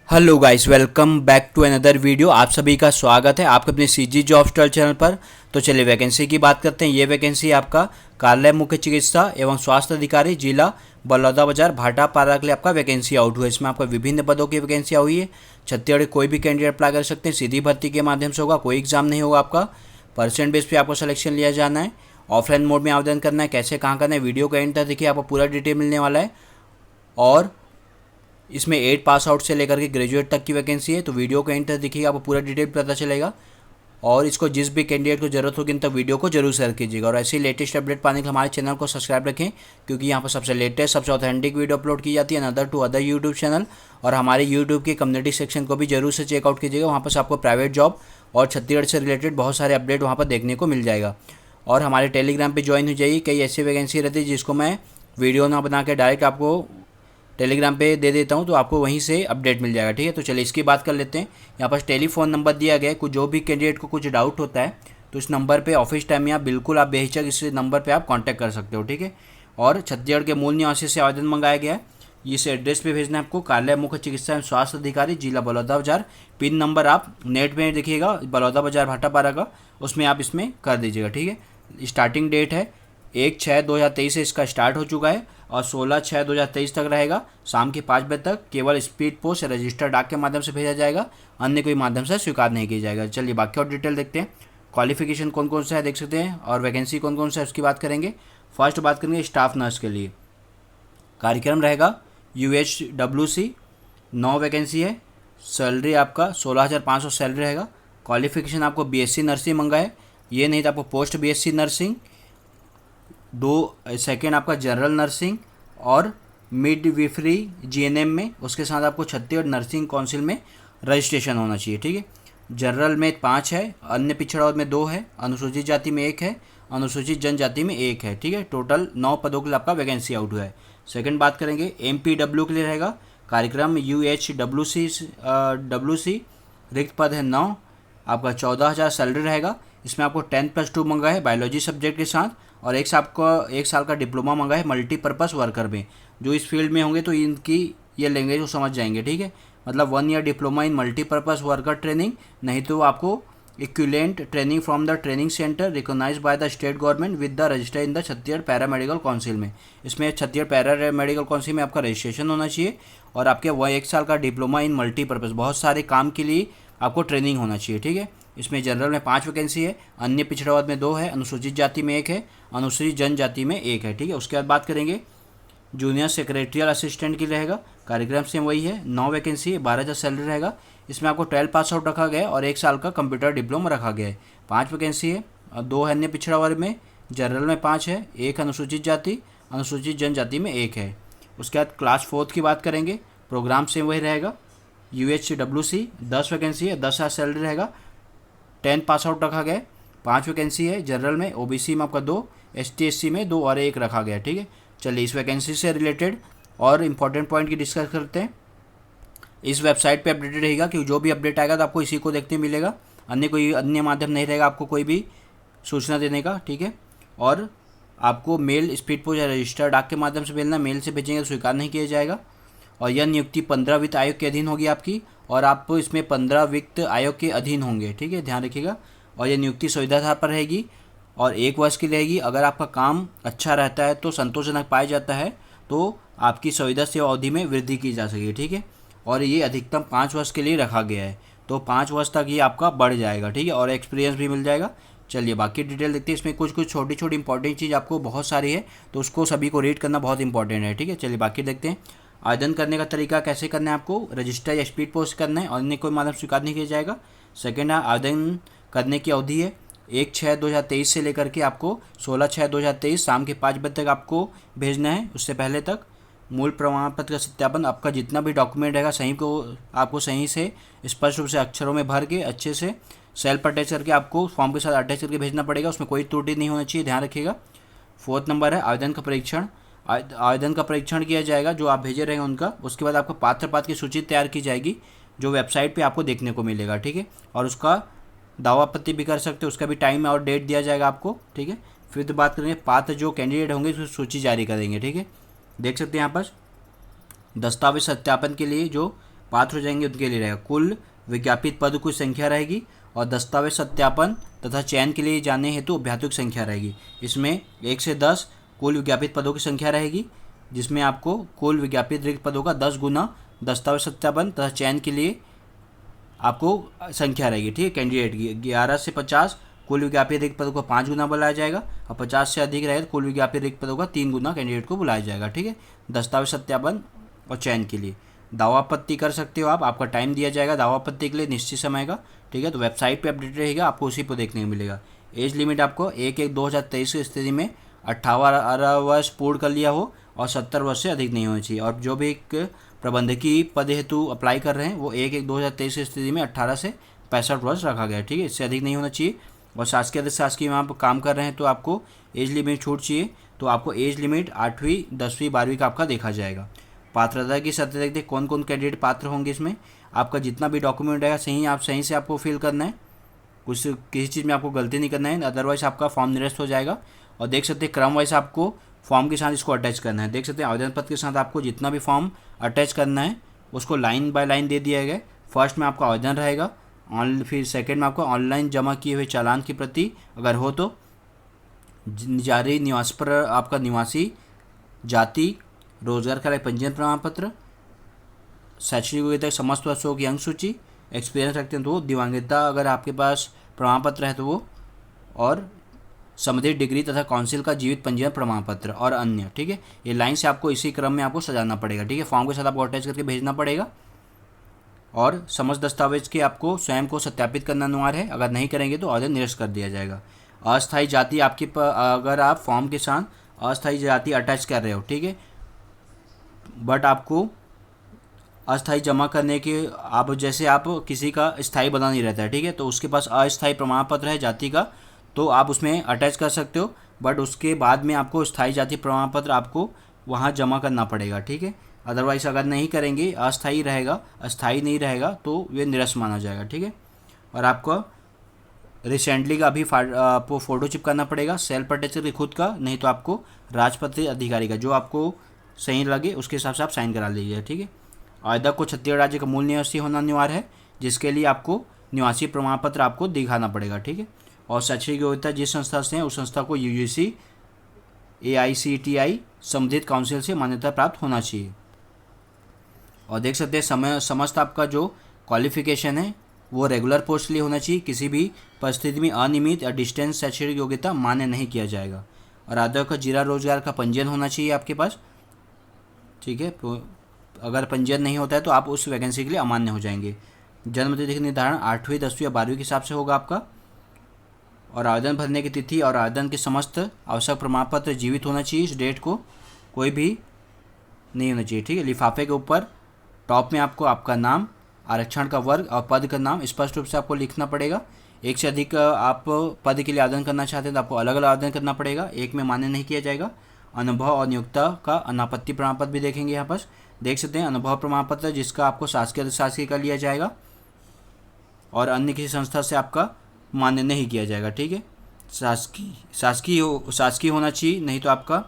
Hello guys, welcome back to another video. आप सभी का स्वागत है आपके अपने सीजी जॉब स्टॉल चैनल पर। तो चलिए वैकेंसी की बात करते हैं। ये वैकेंसी आपका कार्यालय मुख्य चिकित्सा एवं स्वास्थ्य अधिकारी जिला बलौदाबाजार भाटापारा के लिए आपका वैकेंसी आउट हुआ है। इसमें आपका विभिन्न पदों की वैकेंसी हुई है। छत्तीसगढ़ कोई भी कैंडिडेट अप्लाई कर सकते हैं। सीधी भर्ती के माध्यम से होगा, कोई एग्जाम नहीं होगा आपका। परसेंट बेस पे आपको सिलेक्शन लिया जाना है। ऑफलाइन मोड में आवेदन करना है। कैसे कहाँ करना है, वीडियो का एंड तक देखिए, आपको पूरा डिटेल मिलने वाला है। और इसमें 8 पास आउट से लेकर के ग्रेजुएट तक की वैकेंसी है। तो वीडियो को एंड तक देखिएगा, आपको पूरा डिटेल पता चलेगा। और इसको जिस भी कैंडिडेट को जरूरत होगी इन तक वीडियो को जरूर शेयर कीजिएगा। और ऐसे लेटेस्ट अपडेट पाने के लिए हमारे चैनल को सब्सक्राइब रखें, क्योंकि यहाँ पर सबसे लेटेस्ट सबसे ऑथेंटिक वीडियो अपलोड की जाती है another to other YouTube channel. और हमारे यूट्यूब के कम्युनिटी सेक्शन को भी जरूर से चेकआउट कीजिएगा। वहाँ पर आपको प्राइवेट जॉब और छत्तीसगढ़ से रिलेटेड बहुत सारे अपडेट वहाँ पर देखने को मिल जाएगा। और हमारे टेलीग्राम पर ज्वाइन हो जाइए। कई ऐसी वैकेंसी रहती है जिसको मैं वीडियो ना बना के डायरेक्ट आपको टेलीग्राम पे दे देता हूँ, तो आपको वहीं से अपडेट मिल जाएगा। ठीक है, तो चलिए इसकी बात कर लेते हैं। यहाँ पर टेलीफोन नंबर दिया गया है। कुछ जो भी कैंडिडेट को कुछ डाउट होता है तो इस नंबर पे ऑफिस टाइम में आप बिल्कुल आप बेहिचक इस नंबर पे आप कांटेक्ट कर सकते हो। ठीक है, और छत्तीसगढ़ के मूल निवासी से आवेदन मंगाया गया है। इस एड्रेस पे भेजना है आपको, कार्यालय मुख्य चिकित्सा एवं स्वास्थ्य अधिकारी जिला बलौदाबाजार। पिन नंबर आप नेट में देखिएगा बलौदाबाजार भाटापारा का, उसमें आप इसमें कर दीजिएगा। ठीक है, स्टार्टिंग डेट है 1/6/2023 से इसका स्टार्ट हो चुका है और 16/6/2023 तक रहेगा। शाम के 5 बजे तक केवल स्पीड पोस्ट या रजिस्टर्ड डाक के माध्यम से भेजा जाएगा, अन्य कोई माध्यम से स्वीकार नहीं किया जाएगा। चलिए बाकी और डिटेल देखते हैं। क्वालिफिकेशन कौन कौन सा है देख सकते हैं, और वैकेंसी कौन कौन सा है उसकी बात करेंगे। फर्स्ट बात करेंगे स्टाफ नर्स के लिए। कार्यक्रम रहेगा UHWC, 9 वैकेंसी है। सैलरी आपका 16,500 सैलरी रहेगा। क्वालिफिकेशन आपको BSc नर्सिंग मंगा है, ये नहीं तो आपको पोस्ट BSc नर्सिंग, 2 सेकेंड आपका जनरल नर्सिंग और मिडविफरी GNM में। उसके साथ आपको छत्तीसगढ़ नर्सिंग काउंसिल में रजिस्ट्रेशन होना चाहिए। ठीक है, जनरल में 5 है, अन्य पिछड़ा वर्ग में 2 है, अनुसूचित जाति में 1 है, अनुसूचित जनजाति में 1 है। ठीक है, टोटल 9 पदों के लिए आपका वैकेंसी आउट हुआ है। सेकंड बात करेंगे MPW के लिए रहेगा। कार्यक्रम UHWC, रिक्त पद है 9, आपका 14,000 सैलरी रहेगा। इसमें आपको 10+2 मंगा है बायोलॉजी सब्जेक्ट के साथ, और एक साल का डिप्लोमा मंगा है मल्टीपर्पज़ वर्कर में। जो इस फील्ड में होंगे तो इनकी ये लैंग्वेज को समझ जाएंगे। ठीक है, मतलब 1 year diploma in multipurpose worker training, नहीं तो आपको equivalent training from the training centre recognised by the state government with the register in the Chhattisgarh paramedical council में। इसमें छत्तीसगढ़ पैरामेडिकल काउंसिल में आपका रजिस्ट्रेशन होना चाहिए, और आपके वह 1 साल का डिप्लोमा इन मल्टीपर्पज़ बहुत सारे काम के लिए आपको ट्रेनिंग होना चाहिए। ठीक है, इसमें जनरल में 5 वैकेंसी है, अन्य पिछड़ा वर्ग में 2 है, अनुसूचित जाति में 1 है, अनुसूचित जनजाति में 1 है। ठीक है, उसके बाद बात करेंगे जूनियर सेक्रेटरियल असिस्टेंट की रहेगा। कार्यक्रम से वही है, 9 वैकेंसी है, 12,000 सैलरी रहेगा। इसमें आपको 12 पास आउट रखा गया है और 1 साल का कंप्यूटर डिप्लोमा रखा गया है। 5 वैकेंसी है, 2 है अन्य पिछड़ा वर्ग में, जनरल में 5 है, 1 अनुसूचित जाति, अनुसूचित जनजाति में 1 है। उसके बाद क्लास 4 की बात करेंगे। प्रोग्राम से वही रहेगा, UHWC 10 वैकेंसी है, 10,000 सैलरी रहेगा, 10 पास आउट रखा गया है। 5 वैकेंसी है, जनरल में, OBC में आपका 2, ST/SC में 2 और 1 रखा गया है। ठीक है, चलिए इस वैकेंसी से रिलेटेड और इम्पॉर्टेंट पॉइंट की डिस्कस करते हैं। इस वेबसाइट पे अपडेटेड रहेगा कि जो भी अपडेट आएगा तो आपको इसी को देखते मिलेगा, कोई अन्य माध्यम नहीं रहेगा आपको कोई भी सूचना देने का। ठीक है, और आपको मेल, स्पीड पोस्ट या रजिस्टर्ड डाक के माध्यम से भेजना, मेल से भेजेंगे तो स्वीकार नहीं किया जाएगा। और यह नियुक्ति 15 वित्त आयोग के अधीन होगी आपकी, और आप इसमें 15 वित्त आयोग के अधीन होंगे। ठीक है, ध्यान रखिएगा। और यह नियुक्ति सुविधा आधार पर रहेगी और 1 वर्ष की रहेगी। अगर आपका काम अच्छा रहता है तो संतोषजनक पाया जाता है तो आपकी सुविधा सेवा अवधि में वृद्धि की जा सकेगी। ठीक है, और ये अधिकतम 5 वर्ष के लिए रखा गया है, तो 5 वर्ष तक ये आपका बढ़ जाएगा। ठीक है, और एक्सपीरियंस भी मिल जाएगा। चलिए बाकी डिटेल देखते हैं। इसमें कुछ छोटी छोटी इंपॉर्टेंट चीज़ आपको बहुत सारी है, तो उसको सभी को रीड करना बहुत इंपॉर्टेंट है। ठीक है, चलिए बाकी देखते हैं। आवेदन करने का तरीका कैसे करना है, आपको रजिस्टर या स्पीड पोस्ट करना है, अन्य कोई माध्यम स्वीकार नहीं किया जाएगा। सेकेंड है, आवेदन करने की अवधि है 1/6/2023 से लेकर के आपको 16/6/2023 शाम के 5 बजे तक आपको भेजना है। उससे पहले तक मूल प्रमाण पत्र का सत्यापन, आपका जितना भी डॉक्यूमेंट रहेगा सही को आपको सही से स्पष्ट रूप से अक्षरों में भर के अच्छे से सेल्फ अटैच करके आपको फॉर्म के साथ अटैच करके भेजना पड़ेगा। उसमें कोई त्रुटि नहीं होना चाहिए, ध्यान रखिएगा। 4th नंबर है आवेदन का परीक्षण। आवेदन का परीक्षण किया जाएगा जो आप भेजे रहेंगे उनका। उसके बाद आपको पात्र की सूची तैयार की जाएगी जो वेबसाइट पे आपको देखने को मिलेगा। ठीक है, और उसका दावा आपत्ति भी कर सकते हो, उसका भी टाइम और डेट दिया जाएगा आपको। ठीक है, फिर तो बात करेंगे पात्र जो कैंडिडेट होंगे उसकी सूची जारी करेंगे। ठीक है, देख सकते हैं यहाँ पर दस्तावेज सत्यापन के लिए जो पात्र हो जाएंगे उनके लिए रहेगा। कुल विज्ञापित पद की संख्या रहेगी और दस्तावेज सत्यापन तथा चयन के लिए जाने हेतु अभ्यर्थियों की संख्या रहेगी। इसमें 1 से 10 कुल विज्ञापित पदों की संख्या रहेगी, जिसमें आपको कुल विज्ञापित रिक्त पदों का 10 गुना दस्तावेज सत्यापन तथा चयन के लिए आपको संख्या रहेगी, ठीक है, कैंडिडेट की। 11 से 50 कुल विज्ञापित रिक्त पदों को 5 गुना बुलाया जाएगा और 50 से अधिक रहे तो कुल विज्ञापित रिक्त पदों का 3 गुना कैंडिडेट को बुलाया जाएगा, ठीक है, दस्तावेज सत्यापन और चयन के लिए। दावा आपत्ति कर सकते हो आप, आपका टाइम दिया जाएगा दावा आपत्ति के लिए निश्चित समय का, ठीक है, तो वेबसाइट पे अपडेट रहेगा, आपको उसी पर देखने को मिलेगा। एज लिमिट आपको 1/1/2023 की स्थिति में 18 वर्ष पूर्ण कर लिया हो और 70 वर्ष से अधिक नहीं होनी चाहिए। और जो भी एक प्रबंधकीय पद हेतु अप्लाई कर रहे हैं वो 1/1/2023 की स्थिति में 18 से 65 वर्ष रखा गया है, ठीक है, इससे अधिक नहीं होना चाहिए। और शासकीय अधिक शासकीय में आप काम कर रहे हैं तो आपको एज लिमिट छूट चाहिए, तो आपको एज लिमिट 8वीं 10वीं 12वीं का आपका देखा जाएगा। पात्रता की शर्तें देखते कौन कौन कैंडिडेट पात्र होंगे। इसमें आपका जितना भी डॉक्यूमेंट रहेगा सही से आपको फिल करना है, कुछ किसी चीज़ में आपको गलती नहीं करना है, अदरवाइज आपका फॉर्म निरस्त हो जाएगा। और देख सकते हैं क्रम वाइज आपको फॉर्म के साथ इसको अटैच करना है। देख सकते हैं आवेदन पत्र के साथ आपको जितना भी फॉर्म अटैच करना है उसको लाइन बाय लाइन दे दिया गया। फर्स्ट में आपका आवेदन रहेगा, फिर सेकंड में आपको ऑनलाइन जमा किए हुए चालान की प्रति अगर हो तो, जारी निवास पर आपका निवासी जाति, रोजगार का पंजीयन प्रमाण पत्र, शैक्षणिक योग्यता समस्त वर्षों की अंक सूची, एक्सपीरियंस रखते हैं तो वो, दिव्यांगता अगर आपके पास प्रमाण पत्र है तो वो, और संबंधित डिग्री तथा काउंसिल का जीवित पंजीयन प्रमाण पत्र और अन्य, ठीक है। ये लाइन से आपको इसी क्रम में आपको सजाना पड़ेगा, ठीक है, फॉर्म के साथ आपको अटैच करके भेजना पड़ेगा। और समस्त दस्तावेज के आपको स्वयं को सत्यापित करना अनिवार्य है, अगर नहीं करेंगे तो आवेदन निरस्त कर दिया जाएगा। अस्थायी जाति आपकी अगर आप फॉर्म के साथ अस्थायी जाति अटैच कर रहे हो, ठीक है, बट आपको अस्थायी जमा करने के आप जैसे आप किसी का स्थायी बना नहीं रहता है, ठीक है, तो उसके पास अस्थायी प्रमाण पत्र है जाति का तो आप उसमें अटैच कर सकते हो, बट उसके बाद में आपको स्थायी जाति प्रमाण पत्र आपको वहाँ जमा करना पड़ेगा, ठीक है। अदरवाइज अगर नहीं करेंगे अस्थायी रहेगा, अस्थायी नहीं रहेगा तो ये निरस्त माना जाएगा, ठीक है। और आपको रिसेंटली का अभी आपको फ़ोटो चिपकाना पड़ेगा, सेल्फ अटैच की खुद का, नहीं तो आपको राजपत्रित अधिकारी का, जो आपको सही लगे उसके हिसाब से आप साइन करा लीजिए, ठीक है। आवेदक को छत्तीसगढ़ राज्य का मूल निवासी होना अनिवार्य है, जिसके लिए आपको निवासी प्रमाण पत्र आपको दिखाना पड़ेगा, ठीक है। और शैक्षणिक योग्यता जिस संस्था से है उस संस्था को UGC AICTI संबंधित काउंसिल से मान्यता प्राप्त होना चाहिए। और देख सकते हैं समस्त आपका जो क्वालिफिकेशन है वो रेगुलर पोस्ट लिए होना चाहिए, किसी भी परिस्थिति में अनियमित या डिस्टेंस शैक्षणिक योग्यता मान्य नहीं किया जाएगा। और आवेदक का जिला रोजगार का पंजीयन होना चाहिए आपके पास, ठीक है, अगर पंजीयन नहीं होता है तो आप उस वैकेंसी के लिए अमान्य हो जाएंगे। जन्म तिथि का निर्धारण 8वीं 10वीं या 12वीं के हिसाब से होगा आपका। और आवेदन भरने की तिथि और आवेदन के समस्त आवश्यक प्रमाण पत्र जीवित होना चाहिए, इस डेट को कोई भी नहीं होना चाहिए, ठीक है। लिफाफे के ऊपर टॉप में आपको आपका नाम, आरक्षण का वर्ग और पद का नाम स्पष्ट रूप से आपको लिखना पड़ेगा। एक से अधिक आप पद के लिए आवेदन करना चाहते हैं तो आपको अलग अलग आवेदन करना पड़ेगा, एक में मान्य नहीं किया जाएगा। अनुभव और नियोक्ता का अनापत्ति प्रमाण पत्र भी देखेंगे यहाँ पर, देख सकते हैं अनुभव प्रमाण पत्र जिसका आपको शासकीय अधिशासकीय का लिया जाएगा और अन्य किसी संस्था से आपका मान्य नहीं किया जाएगा, ठीक है। शासकीय होना चाहिए, नहीं तो आपका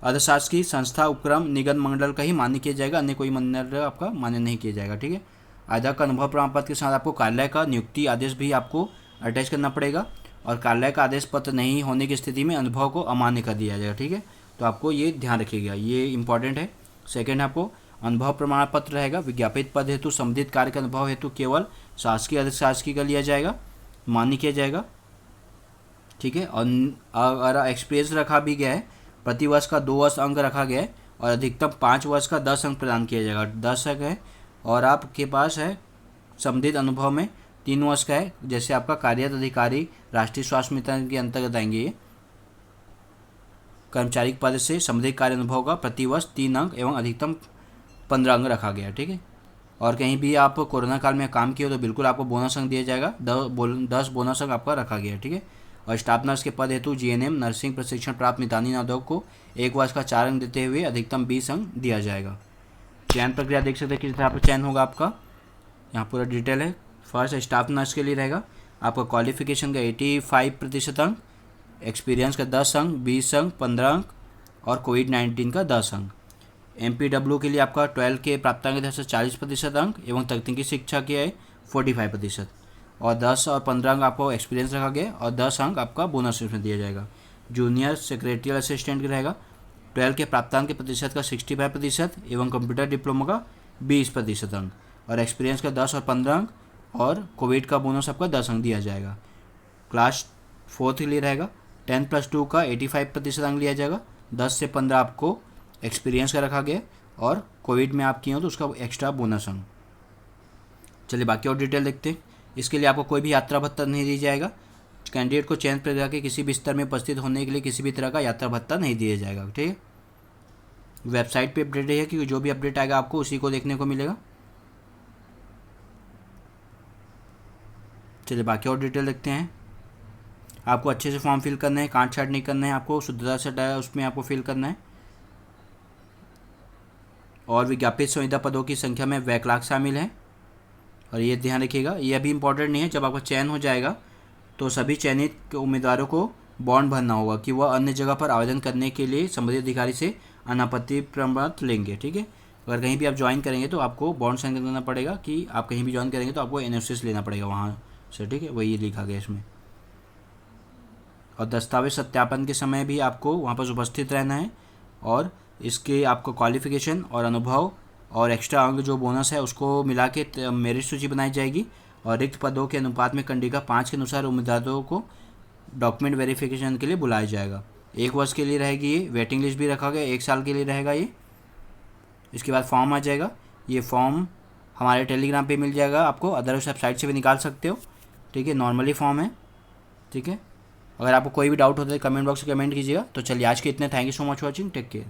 अर्धशासकीय संस्था उपक्रम निगम मंडल का ही मान्य किया जाएगा, अन्य कोई मंडल आपका मान्य नहीं किया जाएगा, ठीक है। आवेदक का अनुभव प्रमाण पत्र के साथ आपको कार्यालय का नियुक्ति आदेश भी आपको अटैच करना पड़ेगा और कार्यालय का आदेश पत्र नहीं होने की स्थिति में अनुभव को अमान्य कर दिया जाएगा, ठीक है। तो आपको ये ध्यान रखिएगा, ये इंपॉर्टेंट है। सेकेंड आपको अनुभव प्रमाण पत्र रहेगा, विज्ञापित पद हेतु संबंधित कार्य के अनुभव हेतु केवल शासकीय अधिशासकीय का लिया जाएगा, मान्य किया जाएगा, ठीक है। और अगर एक्सपीरियंस रखा भी गया है, प्रति वर्ष का 2 वर्ष अंक रखा गया है और अधिकतम 5 वर्ष का 10 अंक प्रदान किया जाएगा, 10 अंक है। और आपके पास है संबंधित अनुभव में 3 वर्ष का है, जैसे आपका कार्यरत अधिकारी राष्ट्रीय स्वास्थ्य मिशन के अंतर्गत आएंगे ये कर्मचारी पद से संबंधित कार्य अनुभव का प्रति वर्ष 3 अंक एवं अधिकतम 15 अंक रखा गया है, ठीक है। और कहीं भी आप कोरोना काल में काम किए हो तो बिल्कुल आपको बोनस अंक दिया जाएगा, 10 बोनस अंक आपका रखा गया है, ठीक है। और स्टाफ नर्स के पद हेतु GNM नर्सिंग प्रशिक्षण प्राप्त मितानी नादव को 1 वर्ष का 4 अंक देते हुए अधिकतम 20 अंक दिया जाएगा। चयन प्रक्रिया देख सकते हैं किस तरह पर चयन होगा आपका, यहाँ पूरा डिटेल है। फर्स्ट स्टाफ नर्स के लिए रहेगा आपका क्वालिफिकेशन का 85% अंक, एक्सपीरियंस का 10 अंक, 20 अंक, 15 अंक और कोविड-19 का 10 अंक। MPW के लिए आपका 12 के प्राप्तांक की तरफ से 40% अंक एवं तकनीकी शिक्षा की है 45%, और 10 और 15 अंक आपको एक्सपीरियंस रखा गया और 10 अंक आपका बोनस इसमें दिया जाएगा। जूनियर सेक्रेटरियल असिस्टेंट का रहेगा 12 के प्राप्तांक के प्रतिशत का 65% एवं कंप्यूटर डिप्लोमा का 20% अंक, और एक्सपीरियंस का 10 और 15 अंक, और कोविड का बोनस आपका 10 अंक दिया जाएगा। क्लास 4 के लिए रहेगा 10+2 का 85% अंक लिया जाएगा, 10 से 15 आपको एक्सपीरियंस का रखा गया और कोविड में आप किए हो तो उसका एक्स्ट्रा बोनस अंक। चलिए बाकी और डिटेल देखते हैं। इसके लिए आपको कोई भी यात्रा भत्ता नहीं दिया जाएगा। कैंडिडेट को चयन प्रक्रिया के किसी भी स्तर में उपस्थित होने के लिए किसी भी तरह का यात्रा भत्ता नहीं दिया जाएगा। ठीक है, वेबसाइट पे अपडेट है कि जो भी अपडेट आएगा आपको उसी को देखने को मिलेगा। चलिए बाकी और डिटेल देखते हैं। आपको अच्छे से फॉर्म फिल करना है, काट छाट नहीं करना है, आपको शुद्धता से उसमें आपको फिल करना है। और विज्ञापित संविदा पदों की संख्या में बैकलॉग शामिल है, और ये ध्यान रखिएगा, ये अभी इम्पोर्टेंट नहीं है। जब आपका चयन हो जाएगा तो सभी चयनित उम्मीदवारों को बॉन्ड भरना होगा कि वह अन्य जगह पर आवेदन करने के लिए संबंधित अधिकारी से अनापत्ति प्रमाण लेंगे। ठीक है, अगर कहीं भी आप ज्वाइन करेंगे तो आपको बॉन्ड साइन करना पड़ेगा कि आप कहीं भी ज्वाइन करेंगे तो आपको NOC लेना पड़ेगा वहाँ से। ठीक है, वही लिखा गया इसमें। और दस्तावेज सत्यापन के समय भी आपको वहाँ पर उपस्थित रहना है, और इसके आपको क्वालिफिकेशन और अनुभव और एक्स्ट्रा अंक जो बोनस है उसको मिला के मेरिट सूची बनाई जाएगी, और रिक्त पदों के अनुपात में कंडिका 5 के अनुसार उम्मीदवारों को डॉक्यूमेंट वेरिफिकेशन के लिए बुलाया जाएगा। 1 वर्ष के लिए रहेगी ये, वेटिंग लिस्ट भी रखा गया, 1 साल के लिए रहेगा ये। इसके बाद फॉर्म आ जाएगा, ये फॉर्म हमारे टेलीग्राम पे मिल जाएगा आपको, अदरवाइज वेबसाइट से भी निकाल सकते हो। ठीक है, नॉर्मली फॉर्म है। ठीक है, अगर आपको कोई भी डाउट होता है कमेंट बॉक्स में कमेंट कीजिएगा। तो चलिए आज के इतने, thank you so much watching, take care.